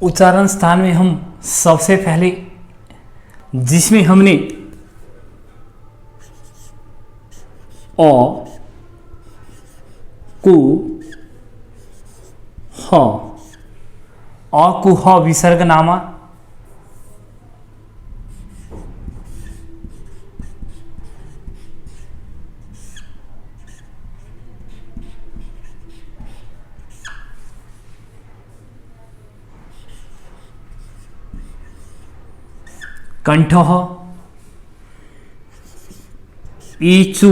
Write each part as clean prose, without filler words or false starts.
उच्चारण स्थान में हम सबसे पहले जिसमें हमने अ कु ह अ कु ह विसर्ग नामा कंठः ईचु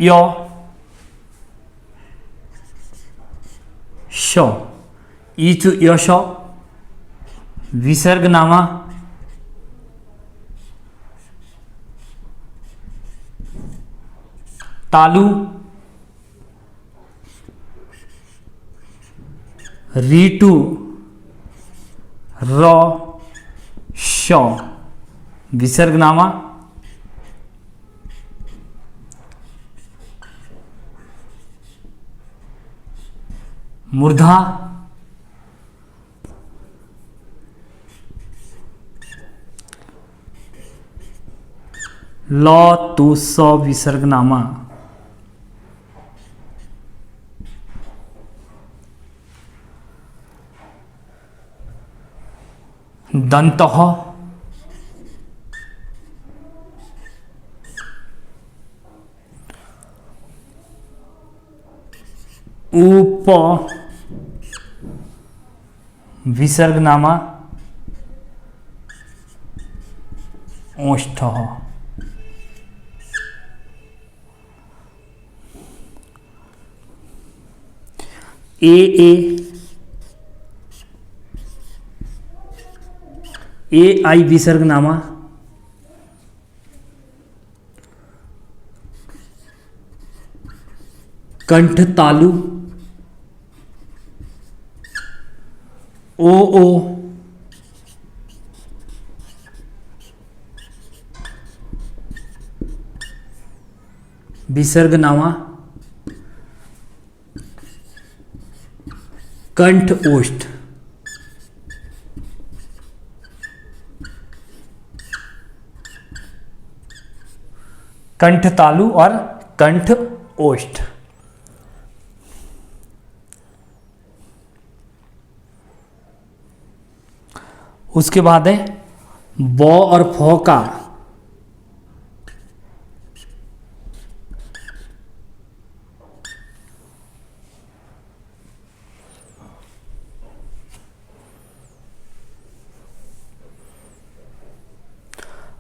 य श ईचु यश विसर्ग नामा तालु रीटू र श विसर्ग नामा मूर्धा ल तु स विसर्ग नामा दन्तः उप विसर्ग नामा ओष्ठः ए आई विसर्ग नामा कंठ तालु ओ विसर्ग नामा कंठ ओष्ठ कंठ तालु और कंठ ओष्ठ। उसके बाद है ब और फ का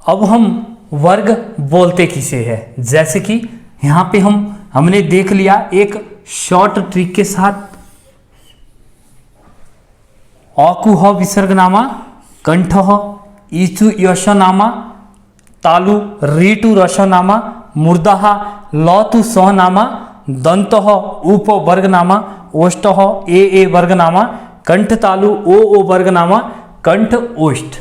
अब हम वर्ग बोलते किसे है, जैसे कि यहाँ पे हमने देख लिया एक शॉर्ट ट्रिक के साथ अकुह विसर्ग नामा कंठ ईचु यश नामा तालु रीटु रस नामा मूर्धा लतु स नामा दंत उप वर्ग नामा ओष्ठ ए वर्ग नामा कंठ तालु ओ वर्ग नामा कंठ ओष्ठ।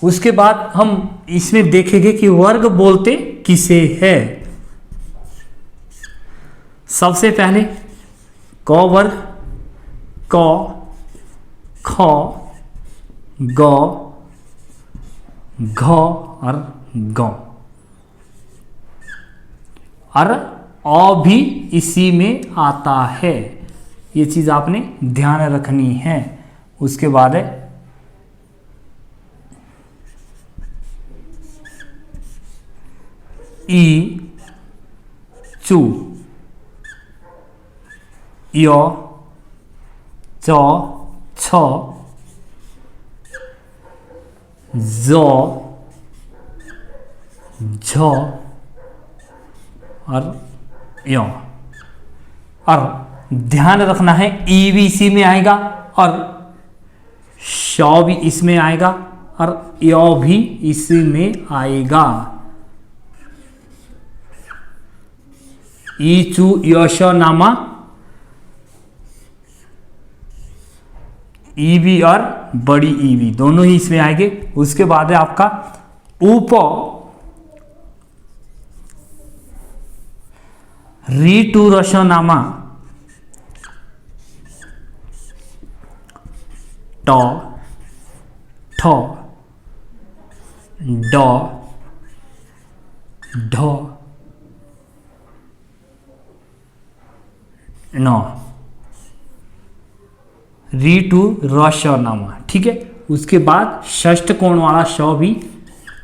उसके बाद हम इसमें देखेंगे कि वर्ग बोलते किसे है। सबसे पहले क वर्ग क ख ग घ और ग और अ भी इसी में आता है, ये चीज आपने ध्यान रखनी है। उसके बाद है ई चु य च छ ज झ और य। और ध्यान रखना है ई भी इसी में आएगा और श भी इसमें आएगा और य भी इसी में आएगा। ईचु यश नामा ईवी और बड़ी ईवी दोनों ही इसमें आएंगे। उसके बाद है आपका उप रीटु रस नामा ट, ठ, ड, ढ, न, री टू र श नामा। ठीक है, उसके बाद षष्ठ कोण वाला श भी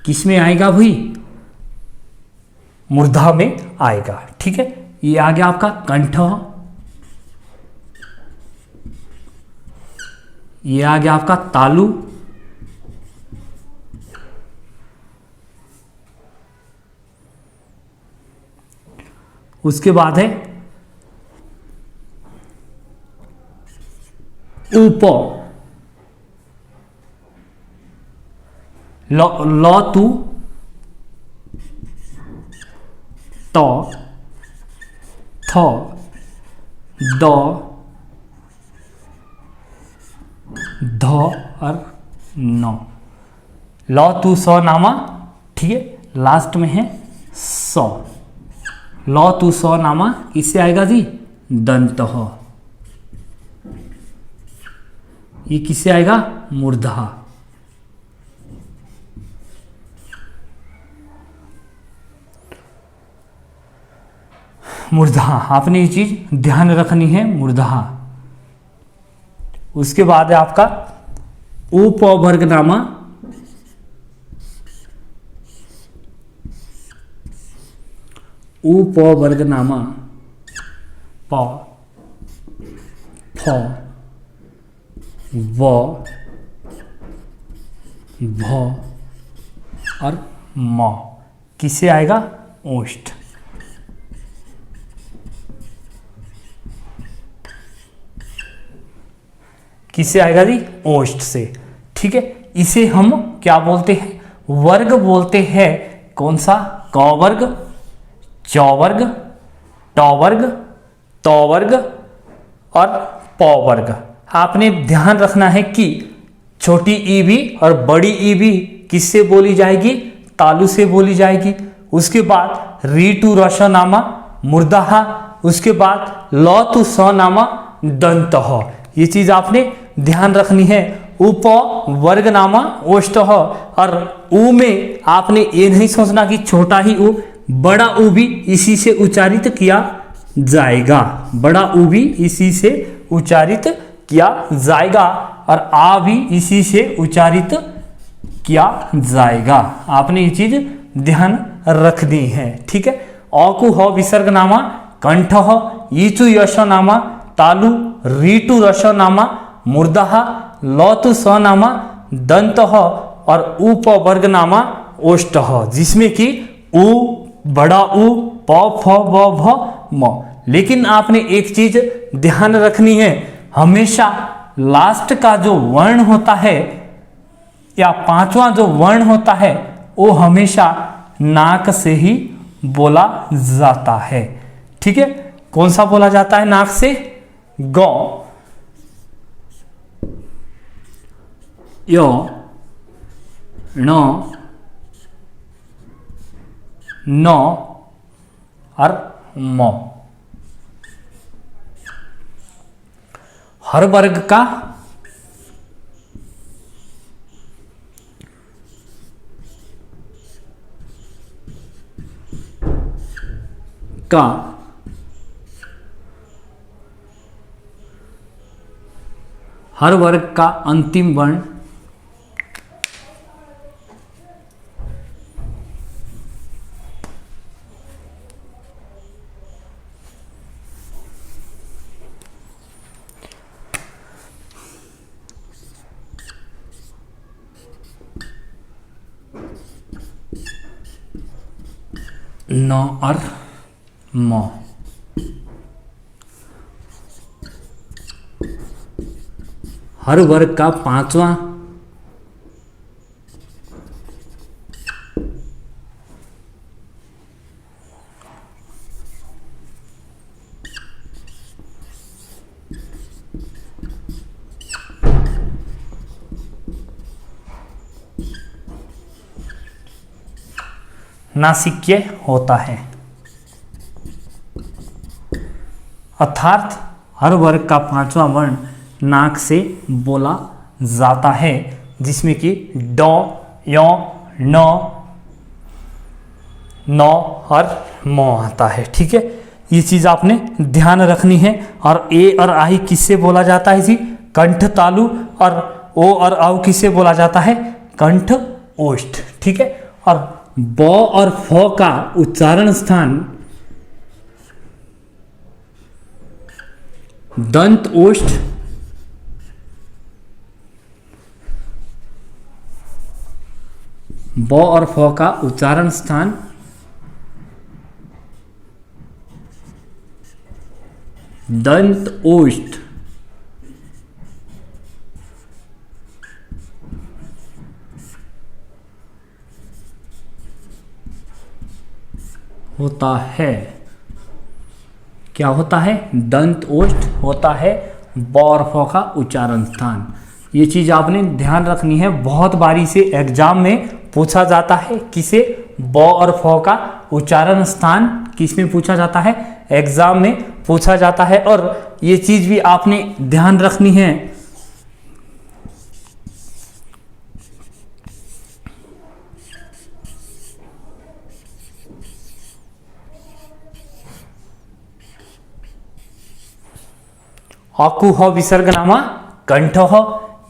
किस में आएगा भाई? मूर्धा में आएगा। ठीक है, ये आ गया आपका कंठ, ये आ गया आपका तालु, उसके बाद है उप, ल तू, त, थ, द, ध और न, ल तू स नामा। ठीक है, लास्ट में है स, ल तू स नामा किससे आएगा जी? दंत। ये किससे आएगा? मूर्धा। मूर्धा, आपने ये चीज ध्यान रखनी है, मूर्धा। उसके बाद है आपका उपवर्गनामा, उपवर्गनामा, प, फ, व, भ और म, किससे आएगा? ओष्ठ। किससे आएगा जी? ओष्ठ से। ठीक है, इसे हम क्या बोलते हैं? वर्ग बोलते हैं। कौन सा? क वर्ग, च वर्ग, ट वर्ग, त वर्ग और प वर्ग। आपने ध्यान रखना है कि छोटी ई भी और बड़ी ई भी किससे बोली जाएगी? तालु से बोली जाएगी। उसके बाद री टू रस नामा मूर्धा, उसके बाद ल टू स नामा दंत। ये चीज आपने ध्यान रखनी है। उप वर्ग नामा ओष्ठ, और उ में आपने ये नहीं सोचना कि छोटा ही उ, बड़ा उ भी इसी से उच्चारित किया जाएगा। बड़ा उ भी इसी से उच्चारित किया जाएगा और आ भी इसी से उच्चारित किया जाएगा। आपने ये चीज ध्यान रखनी है। ठीक है, अ को ह विसर्ग नामा कंठ, ईचु यश नामा तालु, रीटु रस नामा मूर्धा, ल तु स नामा दंत और उप वर्ग नामा ओष्ठ, जिसमें कि उ, बड़ा उ, प, फ, व, भ, म। लेकिन आपने एक चीज ध्यान रखनी है, हमेशा लास्ट का जो वर्ण होता है या पांचवा जो वर्ण होता है वो हमेशा नाक से ही बोला जाता है। ठीक है, कौन सा बोला जाता है नाक से? ग, य, ण, न और म। हर वर्ग का हर वर्ग का अंतिम वर्ण न और म। हर वर्ग का पांचवा नासिक्य होता है, अर्थात हर वर्ग का पांचवा वर्ण नाक से बोला जाता है, जिसमें कि ड, य, न, नौ और म आता है। ठीक है, ये चीज आपने ध्यान रखनी है। और ए और आई किससे बोला जाता है जी? कंठ तालु। और ओ और औ किससे बोला जाता है? कंठ ओष्ठ। ठीक है, और ब और फ का उच्चारण स्थान दंत ओष्ठ, ब और फ का उच्चारण स्थान दंत ओष्ठ होता है। क्या होता है? दंत ओष्ठ होता है ब और फ का उच्चारण स्थान। ये चीज आपने ध्यान रखनी है, बहुत बारी से एग्जाम में पूछा जाता है। किसे? ब और फ का उच्चारण स्थान किस में पूछा जाता है? एग्जाम में पूछा जाता है। और ये चीज भी आपने ध्यान रखनी है, अकुह विसर्ग नामा कंठ,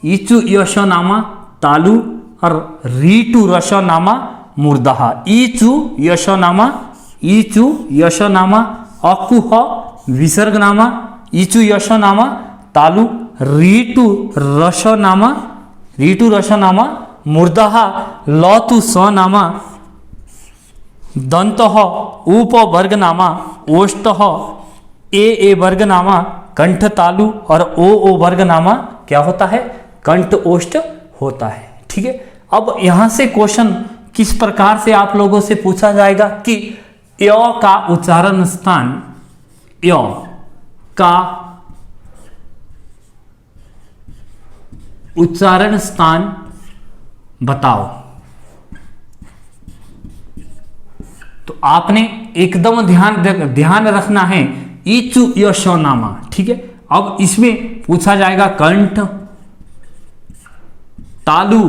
ईचु यश नामा तालु और रीटु रस नामा मूर्धः। ईचु यश नामा, ईचु यश नामा अकुह विसर्ग नामा, ईचु यश नामा तालु रीटु रस नामा, रीटु रस नामा मूर्धः लतु स नामा दंतः उपवर्ग नामा ओष्ठः ए वर्ग नामा कंठ तालु और ओ वर्ग नामा क्या होता है? कंठ ओष्ठ होता है। ठीक है, अब यहां से क्वेश्चन किस प्रकार से आप लोगों से पूछा जाएगा कि य का उच्चारण स्थान, य का उच्चारण स्थान बताओ। तो आपने एकदम ध्यान रखना है, ईचु यश नामा। ठीक है, अब इसमें पूछा जाएगा कंठ, तालु,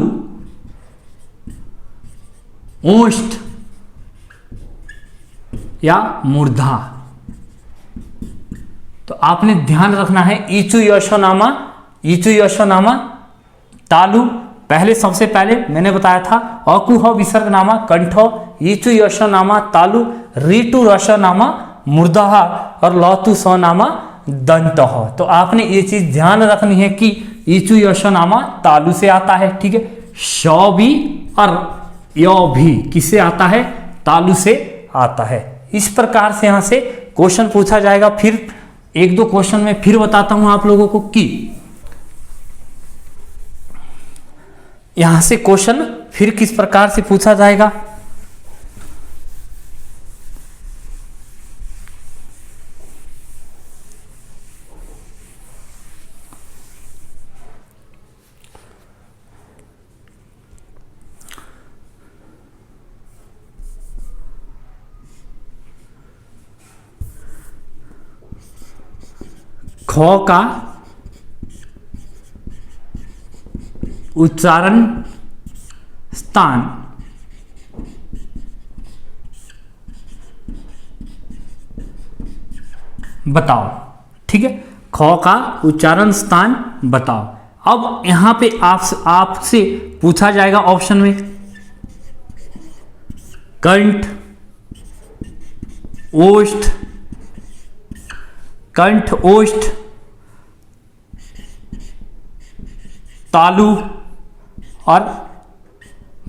ओष्ठ या मूर्धा। तो आपने ध्यान रखना है ईचु यश नामा, ईचु यश नामा तालु। पहले सबसे पहले मैंने बताया था अकुह विसर्ग नामा कंठ, ईचु यश नामा तालु, रीटु रस नामा मूर्धः और लतु स नामा दंतः। तो आपने ये चीज ध्यान रखनी है कि ईचु यश नामा तालु से आता है। ठीक है, श भी और य भी किससे आता है? तालु से आता है। इस प्रकार से यहां से क्वेश्चन पूछा जाएगा। फिर एक दो क्वेश्चन में फिर बताता हूं आप लोगों को कि यहां से क्वेश्चन फिर किस प्रकार से पूछा जाएगा। ख का उच्चारण स्थान बताओ। ठीक है, ख का उच्चारण स्थान बताओ। अब यहां पे आपसे पूछा जाएगा ऑप्शन में कंठ, ओष्ठ, कंठ ओष्ठ, तालु और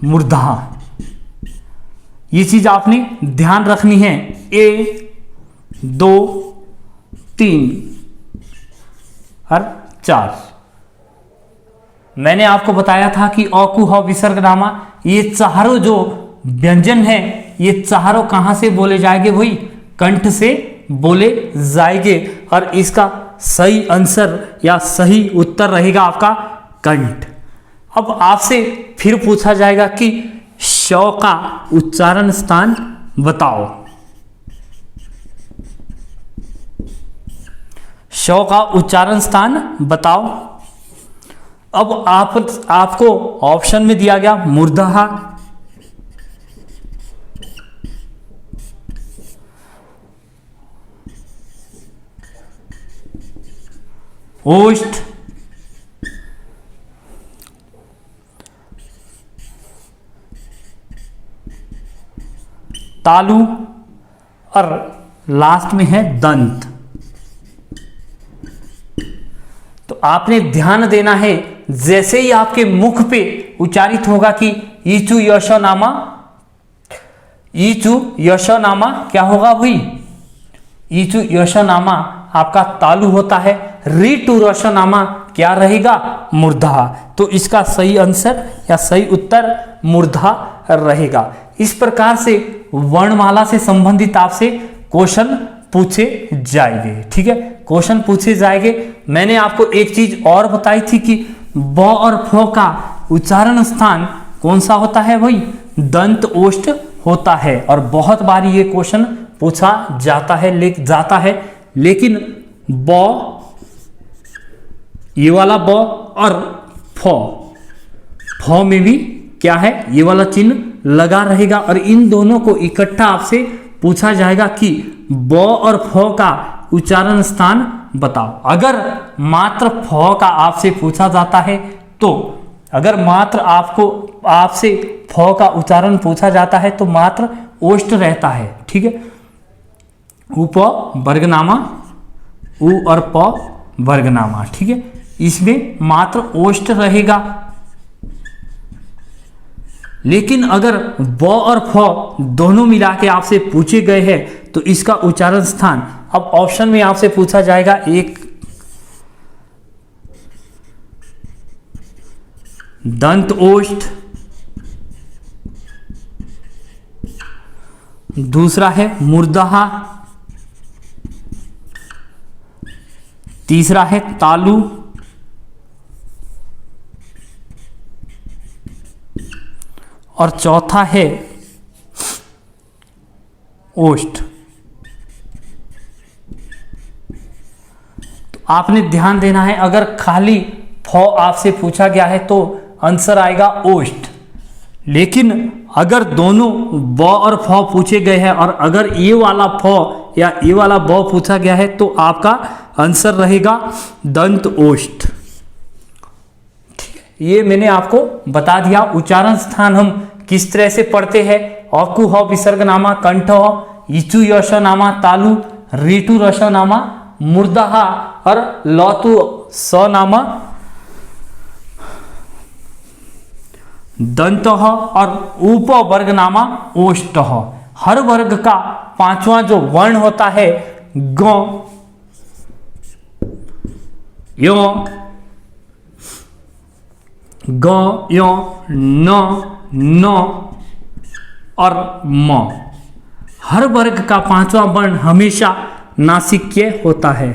मूर्धा। ये चीज आपने ध्यान रखनी है। 1, 2, 3 और 4। मैंने आपको बताया था कि अकुह विसर्ग नामा, ये चारों जो व्यंजन है ये चारों कहां से बोले जाएंगे? वही कंठ से बोले जाएंगे। और इसका सही आंसर या सही उत्तर रहेगा आपका कंठ। अब आपसे फिर पूछा जाएगा कि श का उच्चारण स्थान बताओ। श का उच्चारण स्थान बताओ। अब आपको ऑप्शन में दिया गया मूर्धहा, ओष्ठ, तालु और लास्ट में है दंत। तो आपने ध्यान देना है, जैसे ही आपके मुख पे उच्चारित होगा कि ईचु यशोनामा, ईचु यशोनामा क्या होगा भाई, ईचु यशोनामा आपका तालु होता है, रीटु रसोनामा क्या रहेगा, मूर्धा। तो इसका सही आंसर या सही उत्तर मूर्धा रहेगा। इस प्रकार से वर्णमाला से संबंधित आपसे क्वेश्चन पूछे जाएंगे। ठीक है, क्वेश्चन पूछे जाएंगे। मैंने आपको एक चीज और बताई थी कि ब और फ का उच्चारण स्थान कौन सा होता है भाई, दंत ओष्ठ होता है। और बहुत बार ये क्वेश्चन पूछा जाता है, लेकिन ब, ये वाला ब और फ में भी क्या है, ये वाला चिन्ह लगा रहेगा। और इन दोनों को इकट्ठा आपसे पूछा जाएगा कि ब और फ का उच्चारण स्थान बताओ। अगर मात्र फ का आपसे पूछा जाता है तो, अगर मात्र आपसे फ का उच्चारण पूछा जाता है तो मात्र ओष्ठ रहता है। ठीक है, उप वर्गनामा, उ और प वर्गनामा। ठीक है, इसमें मात्र ओष्ठ रहेगा। लेकिन अगर ब और फ दोनों मिला के आपसे पूछे गए हैं तो इसका उच्चारण स्थान, अब ऑप्शन में आपसे पूछा जाएगा, एक दंत ओष्ठ, दूसरा है मूर्धहा, तीसरा है तालु, और चौथा है ओष्ठ। तो आपने ध्यान देना है, अगर खाली फ आपसे पूछा गया है तो आंसर आएगा ओष्ठ। लेकिन अगर दोनों ब और फ पूछे गए हैं और अगर ये वाला फ या ये वाला ब पूछा गया है तो आपका आंसर रहेगा दंत ओष्ठ। ये मैंने आपको बता दिया। उच्चारण स्थान हम किस तरह से पढ़ते हैं, अकु ह विसर्गनामा, कंठ ह, इचु यशनामा, तालु, रीटु रसनामा, मूर्धहा और लतु सनामा, दंत और उप वर्गनामा ओष्ठ। हर वर्ग का पांचवा जो वर्ण होता है ग, यो, ग, यो, न और म। हर वर्ग का पांचवा वर्ण हमेशा नासिक्य होता है।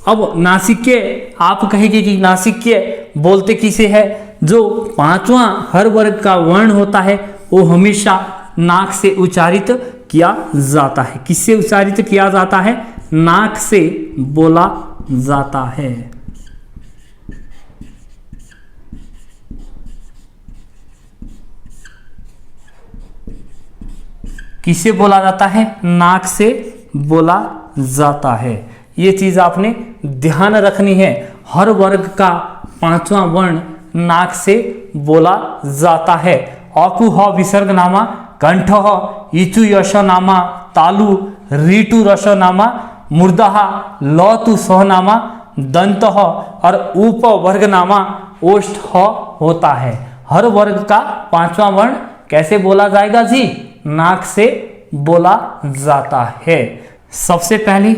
अब नासिक्य आप कहेंगे कि नासिक्य बोलते किसे है, जो पांचवा हर वर्ग का वर्ण होता है वो हमेशा नाक से उच्चारित किया जाता है। किससे उच्चारित किया जाता है, नाक से बोला जाता है। किससे बोला जाता है, नाक से बोला जाता है। ये चीज आपने ध्यान रखनी है। हर वर्ग का पांचवा वर्ण नाक से बोला जाता है। अकु ह विसर्गनामा, कंठ ह, इचु यशनामा, तालु रीटु रसनामा, मूर्धहा लतु सहनामा, दंत और उप वर्गनामा ओष्ठ होता है। हर वर्ग का पांचवा वर्ण कैसे बोला जाएगा जी, नाक से बोला जाता है। सबसे पहले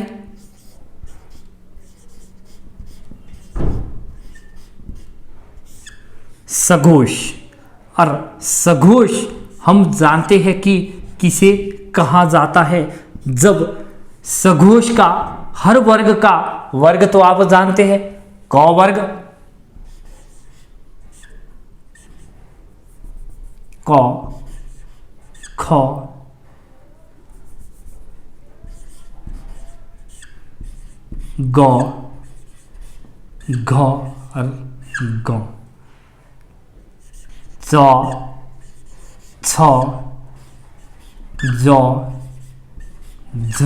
सघोष, और सघोष हम जानते हैं कि किसे कहा जाता है। जब सघोष का हर वर्ग का वर्ग तो आप जानते हैं, क वर्ग, क, ख, ग, घ और ग, च छ ज झ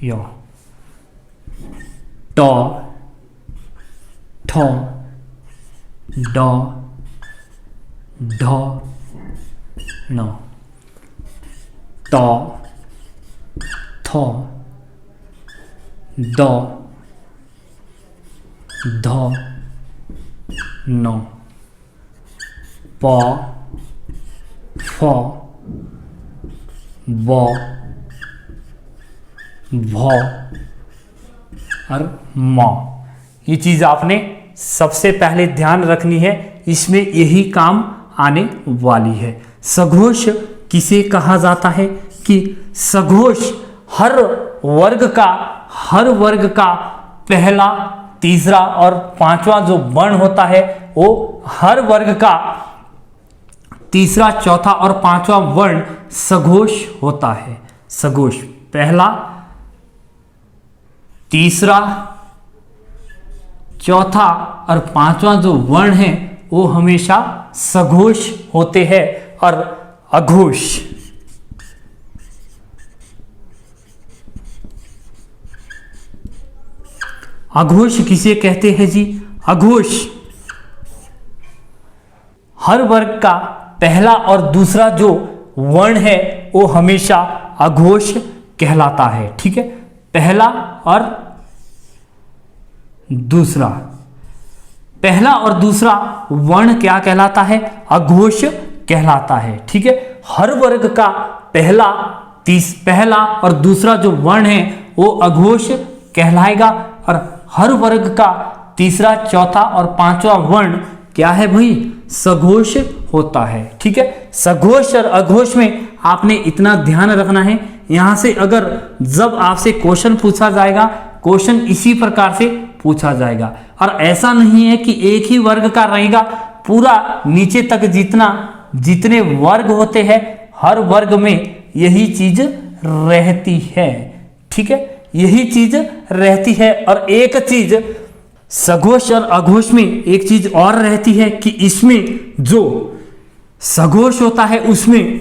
य, ट ठ ड ढ न, त थ द ध न, प फ ब भ और म। ये चीज़ आपने सबसे पहले ध्यान रखनी है, इसमें यही काम आने वाली है। सघोष किसे कहा जाता है कि सघोष हर वर्ग का पहला, तीसरा और पांचवा जो वर्ण होता है वो हर वर्ग का तीसरा, चौथा और पांचवा वर्ण सघोष होता है। सघोष पहला, तीसरा, चौथा और पांचवा जो वर्ण है वो हमेशा सघोष होते हैं। और अघोष, अघोष किसे कहते हैं जी? अघोष हर वर्ग का पहला और दूसरा जो वर्ण है वो हमेशा अघोष कहलाता है। ठीक है, पहला और दूसरा, पहला और दूसरा वर्ण क्या कहलाता है? अघोष कहलाता है। ठीक है, हर वर्ग का पहला और दूसरा जो वर्ण है वो अघोष कहलाएगा और हर वर्ग का तीसरा, चौथा और पांचवा वर्ण क्या है भाई? सघोष होता है। ठीक है, सघोष और अघोष में आपने इतना ध्यान रखना है। यहां से अगर जब आपसे क्वेश्चन पूछा जाएगा, क्वेश्चन इसी प्रकार से पूछा जाएगा और ऐसा नहीं है कि एक ही वर्ग का रहेगा, पूरा नीचे तक जितने वर्ग होते हैं हर वर्ग में यही चीज रहती है। ठीक है, यही चीज रहती है। और एक चीज सघोष और अघोष में एक चीज और रहती है कि इसमें जो सघोष होता है उसमें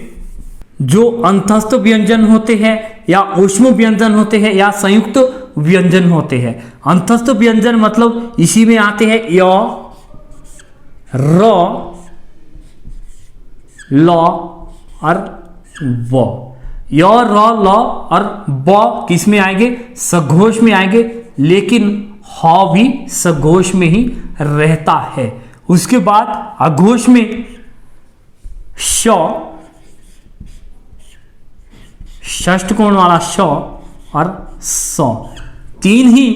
जो अंतस्थ व्यंजन होते हैं या ऊष्म व्यंजन होते हैं या संयुक्त व्यंजन होते हैं। अंतस्थ व्यंजन मतलब इसी में आते हैं य, र, ल और व। य, र, ल और ब किस में आएंगे? सघोष में आएंगे, लेकिन ह भी सघोष में ही रहता है। उसके बाद अघोष में श, षष्ठ कोण वाला श और स, तीन ही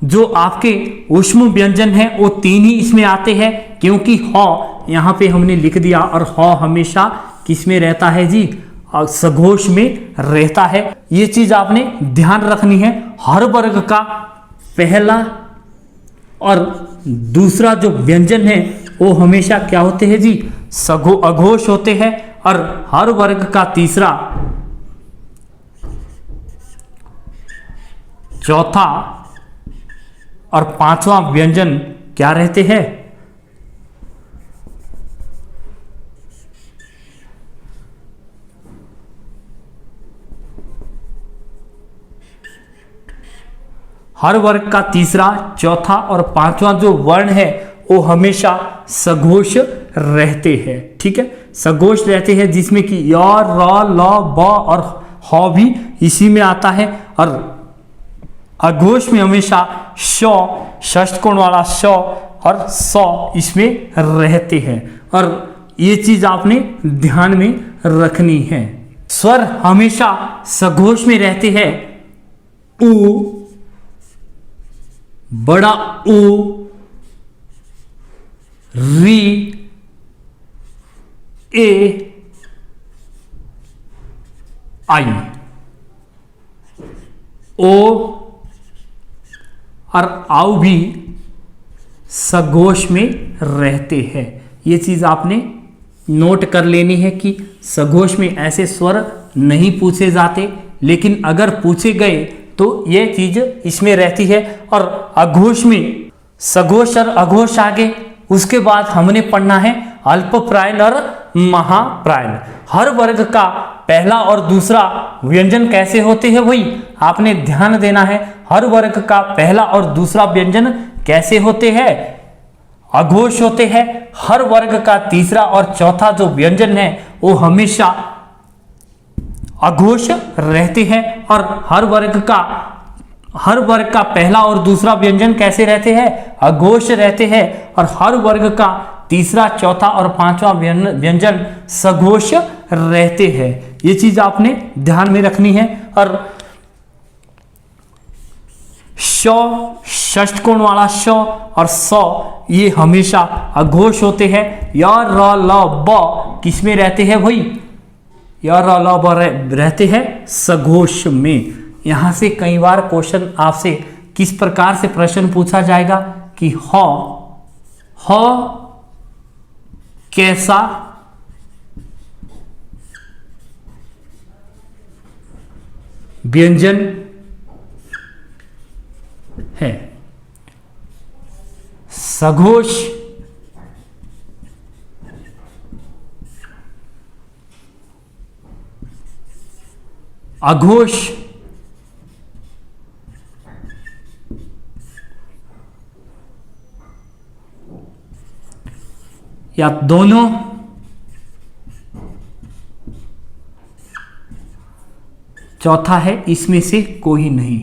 जो आपके ऊष्म व्यंजन है वो तीन ही इसमें आते हैं, क्योंकि ह यहां पे हमने लिख दिया और ह हमेशा किस में रहता है जी? सघोष में रहता है। ये चीज आपने ध्यान रखनी है। हर वर्ग का पहला और दूसरा जो व्यंजन है वो हमेशा क्या होते हैं जी? अघोष होते हैं। और हर वर्ग का तीसरा, चौथा और पांचवा व्यंजन क्या रहते हैं? हर वर्ग का तीसरा, चौथा और पांचवा जो वर्ण है वो हमेशा सघोष रहते हैं। ठीक है, सघोष रहते हैं, जिसमें कि य, र, ल, ब और ह भी इसी में आता है। और अघोष में हमेशा श, षष्ठ कोण वाला श और स इसमें रहते हैं। और ये चीज आपने ध्यान में रखनी है। स्वर हमेशा सघोष में रहते हैं। उ, बड़ा ऊ, री, ए, आई, ओ और आउ भी सघोष में रहते हैं। ये चीज आपने नोट कर लेनी है कि सघोष में ऐसे स्वर नहीं पूछे जाते, लेकिन अगर पूछे गए तो ये चीज इसमें रहती है। और अघोष में सघोष और अघोष आगे। उसके बाद हमने पढ़ना है अल्पप्रायण और महाप्रायण। हर वर्ग का पहला और दूसरा व्यंजन कैसे होते हैं वही आपने ध्यान देना है। हर वर्ग का पहला और दूसरा व्यंजन कैसे होते हैं, अघोष होते हैं। हर वर्ग का तीसरा और चौथा जो व्यंजन है वो हमेशा अघोष रहते हैं। और हर वर्ग का पहला और दूसरा व्यंजन कैसे रहते हैं, अघोष रहते हैं। और हर वर्ग का तीसरा, चौथा और पांचवा व्यंजन सघोष रहते हैं। ये चीज आपने ध्यान में रखनी है। और श, षष्ठकोण वाला श और स ये हमेशा अघोष होते हैं। य, र, ल, ब किसमें रहते हैं भाई, य, र, ल, ब रहते हैं सघोष में। यहां से कई बार क्वेश्चन आपसे किस प्रकार से प्रश्न पूछा जाएगा कि ह कैसा व्यंजन है, सघोष अघोष या दोनों, चौथा है इसमें से कोई नहीं।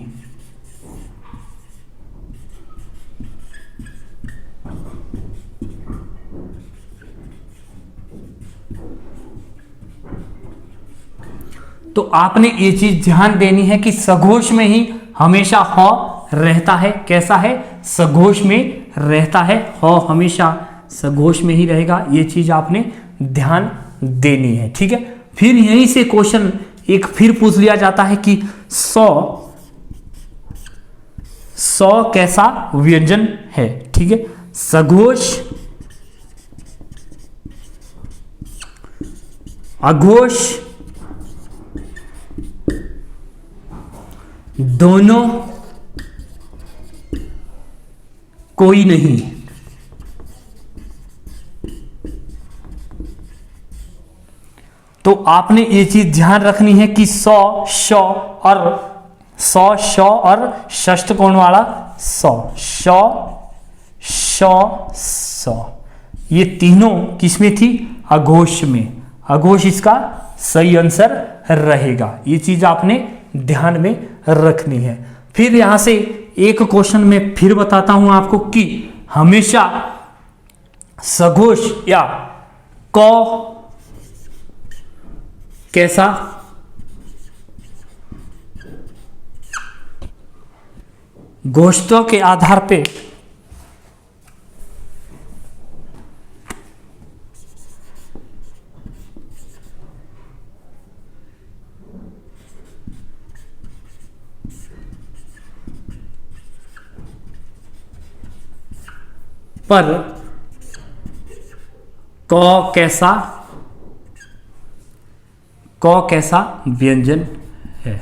तो आपने ये चीज ध्यान देनी है कि सघोष में ही हमेशा ह रहता है। कैसा है, सघोष में रहता है। ह हमेशा सघोष में ही रहेगा। ये चीज आपने ध्यान देनी है, ठीक है। फिर यहीं से क्वेश्चन एक फिर पूछ लिया जाता है कि सौ कैसा व्यंजन है, ठीक है। सघोष अघोष दोनों कोई नहीं। तो आपने ये चीज ध्यान रखनी है कि सौ, श और षष्ठकोण वाला श ये तीनों किसमें थी, अघोष में। अघोष इसका सही आंसर रहेगा। ये चीज आपने ध्यान में रखनी है। फिर यहां से एक क्वेश्चन में फिर बताता हूं आपको कि हमेशा सघोष या क कैसा गोष्ठों के आधार पे पर क कैसा व्यंजन है।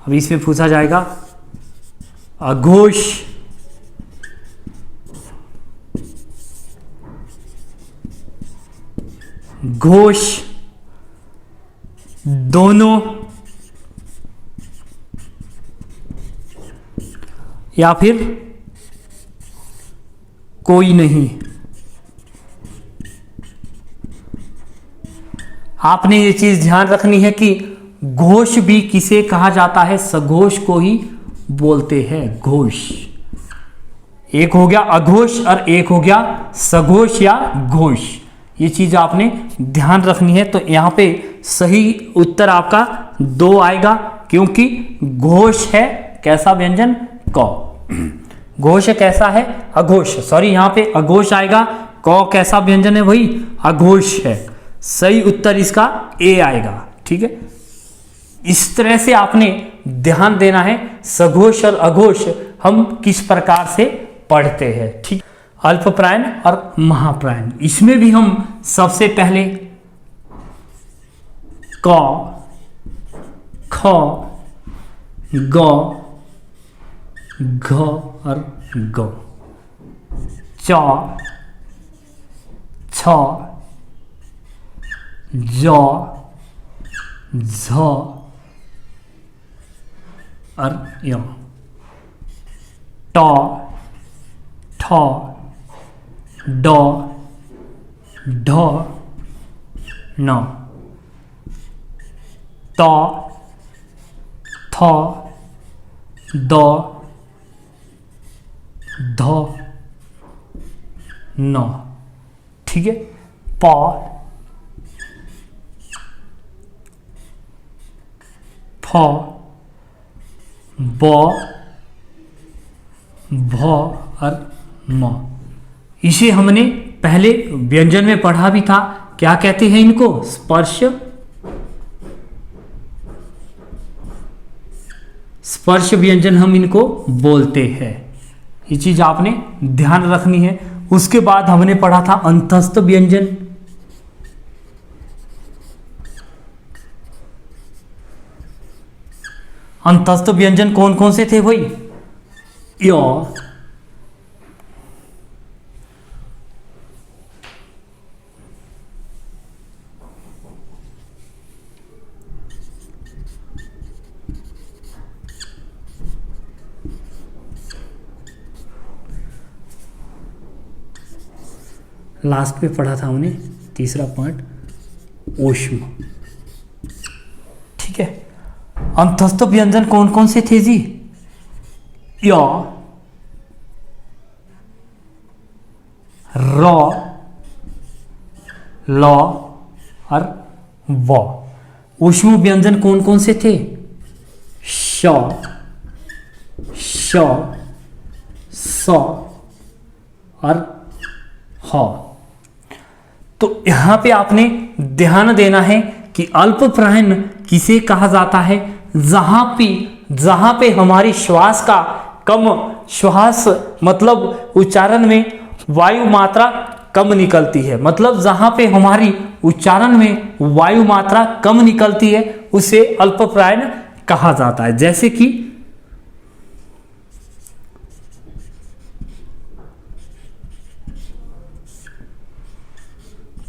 अब इसमें पूछा जाएगा अघोष घोष दोनों या फिर कोई नहीं। आपने ये चीज ध्यान रखनी है कि घोष भी किसे कहा जाता है, सघोष को ही बोलते हैं घोष। एक हो गया अघोष और एक हो गया सघोष या घोष। ये चीज आपने ध्यान रखनी है। तो यहां पे सही उत्तर आपका 2 आएगा, क्योंकि घोष है कैसा व्यंजन, क। घोष कैसा है, अघोष। सॉरी, यहां पे अघोष आएगा। क कैसा व्यंजन है भाई, अघोष है। सही उत्तर इसका ए आएगा, ठीक है। इस तरह से आपने ध्यान देना है सघोष और अघोष हम किस प्रकार से पढ़ते हैं, ठीक। अल्पप्रायण और महाप्रायण, इसमें भी हम सबसे पहले क, ख, ग, घ और ग, च, छ, ज, झ और य, ट, ठ, ड, ढ, न, त, थ, द, ध, न। ठीक है, प, फ, ब, भ और म। इसे हमने पहले व्यंजन में पढ़ा भी था। क्या कहते हैं इनको? स्पर्श, स्पर्श व्यंजन हम इनको बोलते हैं। ये चीज आपने ध्यान रखनी है। उसके बाद हमने पढ़ा था अंतस्थ व्यंजन। अंतस्थ व्यंजन कौन कौन से थे भाई? य, लास्ट पे पढ़ा था हमने तीसरा पॉइंट, ऊष्म। ठीक है, अंतस्थ व्यंजन कौन कौन से थे जी? य, र, ल और व। ऊष्म व्यंजन कौन कौन से थे? श, श, स और ह। तो यहां पे आपने ध्यान देना है कि अल्प प्राण किसे कहा जाता है? जहां पे हमारी श्वास का कम, श्वास मतलब उच्चारण में वायु मात्रा कम निकलती है, मतलब जहां पे हमारी उच्चारण में वायु मात्रा कम निकलती है उसे अल्प प्राण कहा जाता है। जैसे कि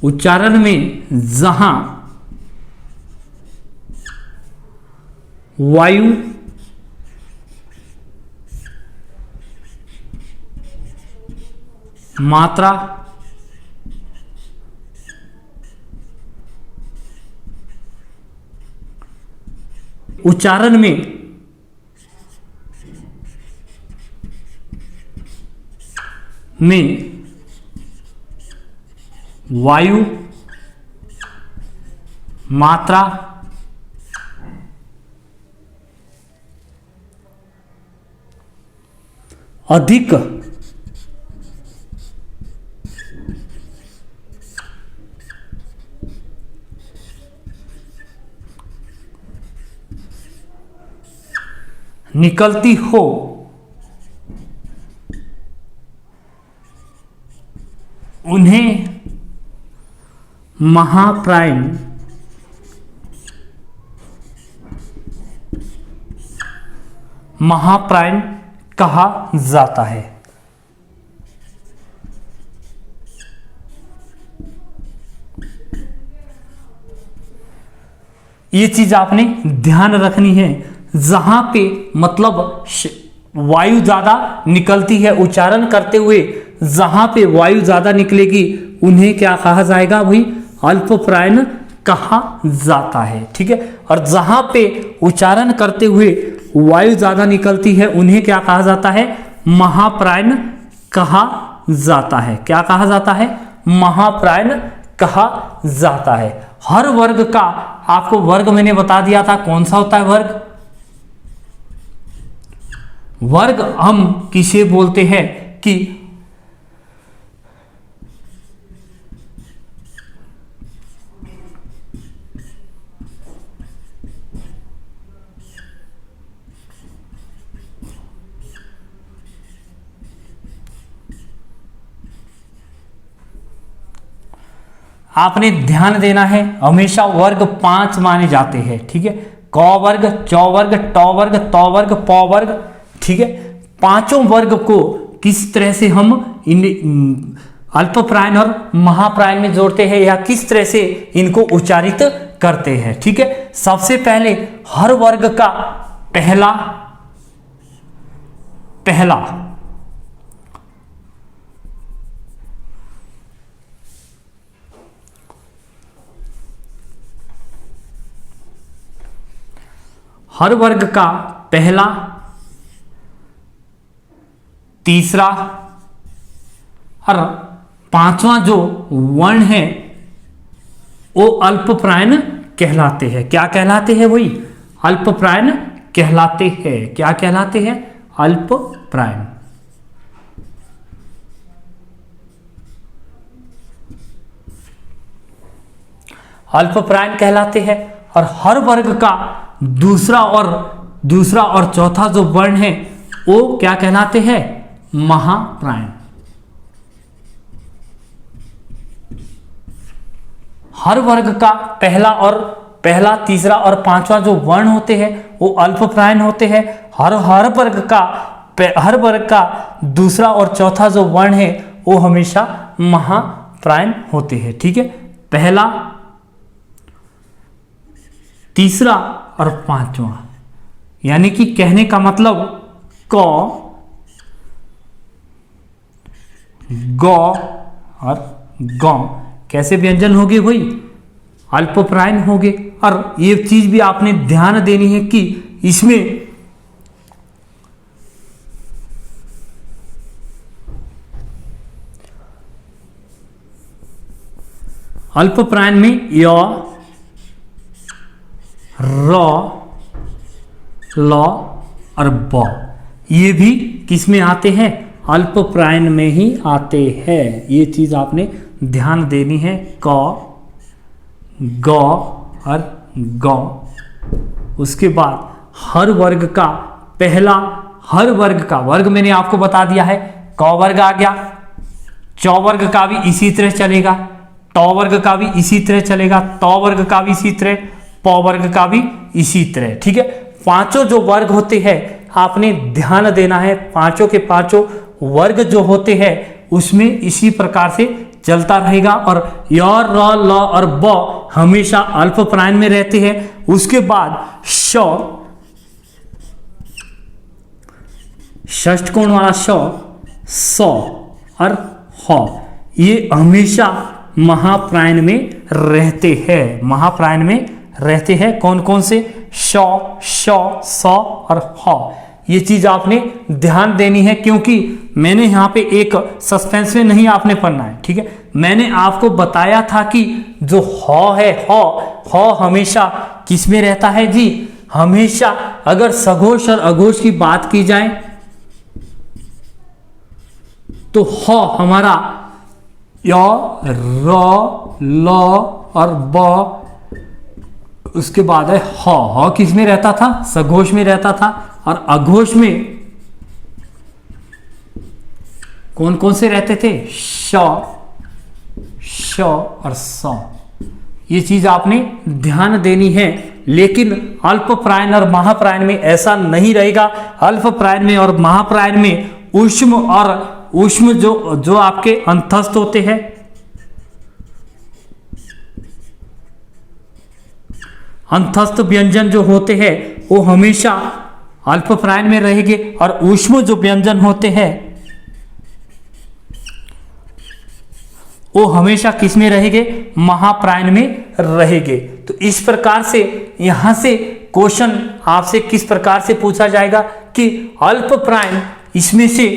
उच्चारण में जहां वायु मात्रा उच्चारण में वायु मात्रा अधिक निकलती हो उन्हें महाप्राण कहा जाता है। ये चीज आपने ध्यान रखनी है। जहां पे मतलब वायु ज्यादा निकलती है उच्चारण करते हुए, जहां पे वायु ज्यादा निकलेगी उन्हें क्या कहा जाएगा भाई? अल्प प्राण कहा जाता है। ठीक है, और जहां पे उच्चारण करते हुए वायु ज्यादा निकलती है उन्हें क्या कहा जाता है? महाप्राण कहा जाता है। क्या कहा जाता है? महाप्राण कहा जाता है। हर वर्ग का आपको वर्ग मैंने बता दिया था, कौन सा होता है वर्ग? वर्ग हम किसे बोलते हैं कि आपने ध्यान देना है, हमेशा वर्ग 5 माने जाते हैं। ठीक है, क वर्ग, च वर्ग, ट वर्ग, त वर्ग, प वर्ग। ठीक है, पांचों वर्ग को किस तरह से हम इन अल्पप्रायण और महाप्रायण में जोड़ते हैं या किस तरह से इनको उच्चारित करते हैं। ठीक है, सबसे पहले हर वर्ग का पहला हर वर्ग का पहला, तीसरा और पांचवा जो वर्ण है वो अल्पप्रायण कहलाते हैं। क्या कहलाते हैं? वही अल्पप्रायण कहलाते हैं। क्या कहलाते हैं? अल्पप्रायण। अल्पप्रायण कहलाते हैं। और हर वर्ग का दूसरा और चौथा जो वर्ण है वो क्या कहलाते हैं? महाप्रायण। हर वर्ग का पहला, तीसरा और पांचवा जो वर्ण होते हैं वो अल्पप्रायण होते हैं। हर वर्ग का दूसरा और चौथा जो वर्ण है वो हमेशा महाप्रायण होते हैं। ठीक है, पहला, तीसरा और पांचवा, यानी कि कहने का मतलब क, ग और ग कैसे व्यंजन हो गए? वही अल्पप्रायण हो गए। और ये चीज भी आपने ध्यान देनी है कि इसमें अल्पप्रायण में य, र, ल और ब ये भी किस में आते हैं? अल्पप्रायण में ही आते हैं। ये चीज आपने ध्यान देनी है। क, ग और ग। उसके बाद हर वर्ग का पहला, वर्ग मैंने आपको बता दिया है। क वर्ग आ गया, च वर्ग का भी इसी तरह चलेगा, ट वर्ग का भी इसी तरह चलेगा, त वर्ग का भी इसी तरह, प वर्ग का भी इसी तरह। ठीक है, पांचों जो वर्ग होते हैं आपने ध्यान देना है। पांचों के पांचों वर्ग जो होते हैं उसमें इसी प्रकार से चलता रहेगा। और य, र, ल और ब हमेशा अल्पप्रायण में रहते हैं। उसके बाद श, षष्ठकोण वाला श, स और ह ये हमेशा महाप्रायण में रहते हैं। महाप्रायण में रहते हैं। कौन कौन से? श, श, स और ह। ये चीज आपने ध्यान देनी है क्योंकि मैंने यहाँ पे एक सस्पेंस में नहीं आपने पढ़ना है। ठीक है, मैंने आपको बताया था कि जो ह है, ह हमेशा किस में रहता है जी? हमेशा अगर सघोष और अघोष की बात की जाए तो ह हमारा य, र, ल और ब, उसके बाद है ह किस में रहता था? सघोष में रहता था। और अघोष में कौन कौन से रहते थे? श, श और स। ये चीज आपने ध्यान देनी है। लेकिन अल्पप्रायण और महाप्रायण में ऐसा नहीं रहेगा। अल्पप्रायण में और महाप्रायण में ऊष्म जो आपके अंतस्थ होते हैं, अंतस्थ व्यंजन जो होते हैं वो हमेशा अल्पप्रायण में रहेंगे। और ऊष्म जो व्यंजन होते हैं वो हमेशा किस में रहेंगे? महाप्रायण में रहेंगे। तो इस प्रकार से यहां से क्वेश्चन आपसे किस प्रकार से पूछा जाएगा कि अल्पप्रायण, इसमें से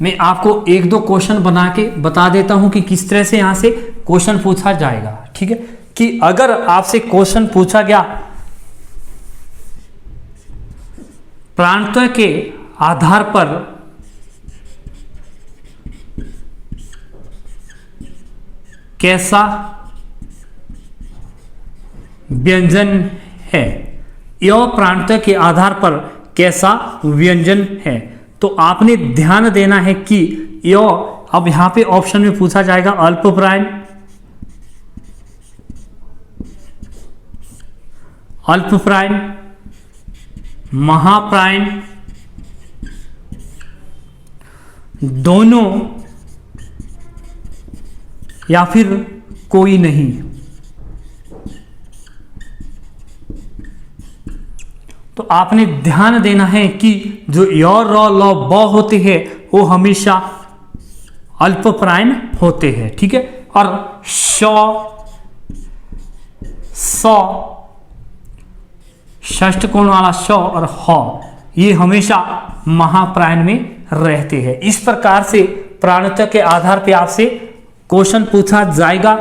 मैं आपको एक दो क्वेश्चन बना के बता देता हूं कि किस तरह से यहां से क्वेश्चन पूछा जाएगा। ठीक है, कि अगर आपसे क्वेश्चन पूछा गया प्रांतों के आधार पर कैसा व्यंजन है, यह प्रांतों के आधार पर कैसा व्यंजन है, तो आपने ध्यान देना है कि यह, अब यहां पे ऑप्शन में पूछा जाएगा अल्पप्रायण, अल्पप्रायण, महाप्राण, दोनों या फिर कोई नहीं। तो आपने ध्यान देना है कि जो य र ल ब होते हैं वो हमेशा अल्पप्राण होते हैं, ठीक है। और श, स, षष्ठ कोण वाला श और ह ये हमेशा महाप्राण में रहते हैं। इस प्रकार से प्राणतः के आधार पे आपसे क्वेश्चन पूछा जाएगा।